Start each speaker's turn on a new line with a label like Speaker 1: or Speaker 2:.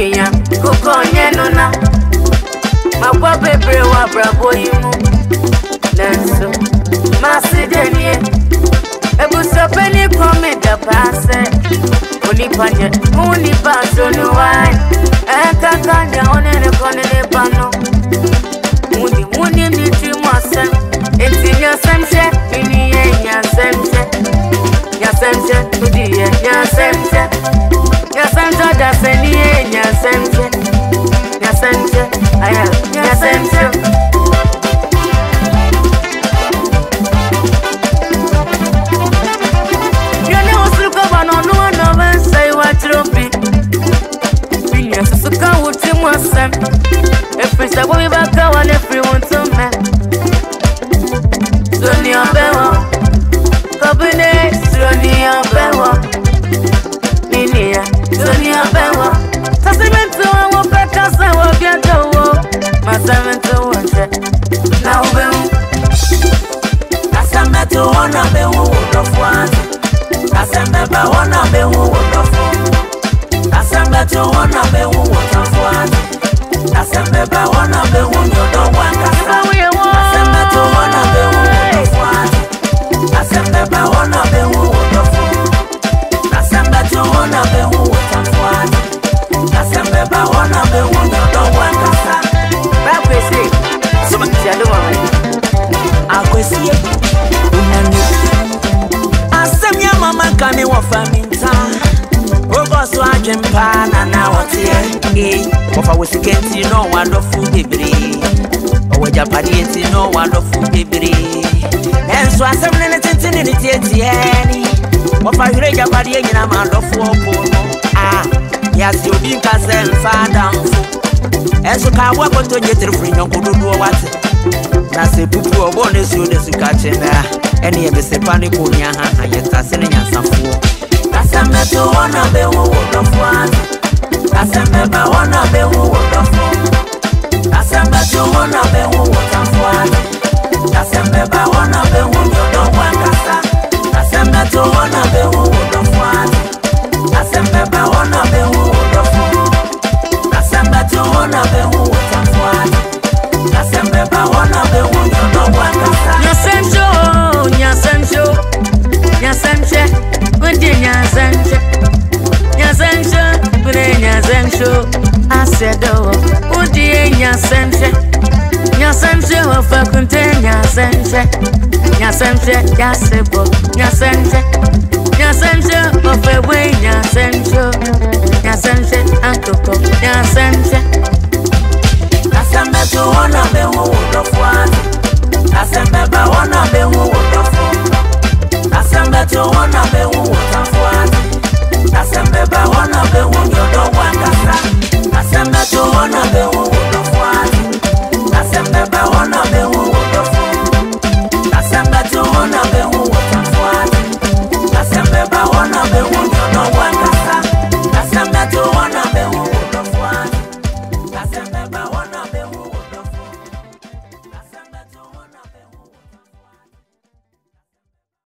Speaker 1: Unia, Kukonye Nona, Mabwa Bebre wa Bravo Yimu, Nanso, Masidenie, Ebusa Penny Come the Passe, Unipanya, Unipaso no wine, Ekakanya on the Conne Pano, Muni Nitimasa, it's in your Samshe, in your Samshe, Yasamshe, Udia, Yasamshe, Yasamshe, that's any Yasamshe, Yasamshe, I am Yasamshe. If it's a way back, I want everyone to me. Sonia Bewa, Cabinet, Sonia Bewa, Ninia, Sonia Bewa. Tassimento, I will back us, I will get the war. My 7 to 1. Now, Tassameto, one of the wood of one. Tassameba, one of the wood of one. Tassameto, one of the wood of one. Tassemeba one of the one you don't want to say. Tassemeba one of the one. Tassemeba one of the one. Tassemeba one of the one. Tassemeba one of the one you don't want to say. Baby say, so much you don't want. I go see it. Asemya mama kani wa faminta. Ogoso ajempana na wotie. Ofa wesikenti no wonderful baby. Owe japadienti no wonderful baby. Enso asemne ne tentene ne tietieni. Ofa hire japadi nyina mandofo opono. Yasi obi nkase mfadamfo. Enso ka wa konto nyetere fri nyokododo wate. Na se pupu obone su de sukachena. Eni ebese panic onya ha yetase ne nyansafo. Tassemeto one of the wood of one. Tassemeba one of the wood of one. Tassemeto one of the wood of one. Tassemeba one of the wood of one. Tassemeto one of the wood of one. Tassemeba one of the wood of one. Tassemeto one of the wood of one. Tassemeba one of the wood of one. Nyasemsho, Nyasemshe. Nyasemshe, Nyasemshe, I said, oh, Udi Nyasemshe, Nyasemshe, of a contain Nyasemshe, Nyasemshe, Yasebo, Nyasemshe, Nyasemshe, of a way Nyasemshe, Nyasemshe, Antopo, Nyasemshe. Nasembeto one of the wood of one, Nasembeba one of the wood of one, Nasembeto one of the wood of one. Tassemeba one of the one you don't want to say. Tassemeba one of the wood of one. Tassemeba one of the wood of one. Tassemeba one of the wood of one. Tassemeba one of the one you don't want to say. Tassemeba one of the wood of one. Tassemeba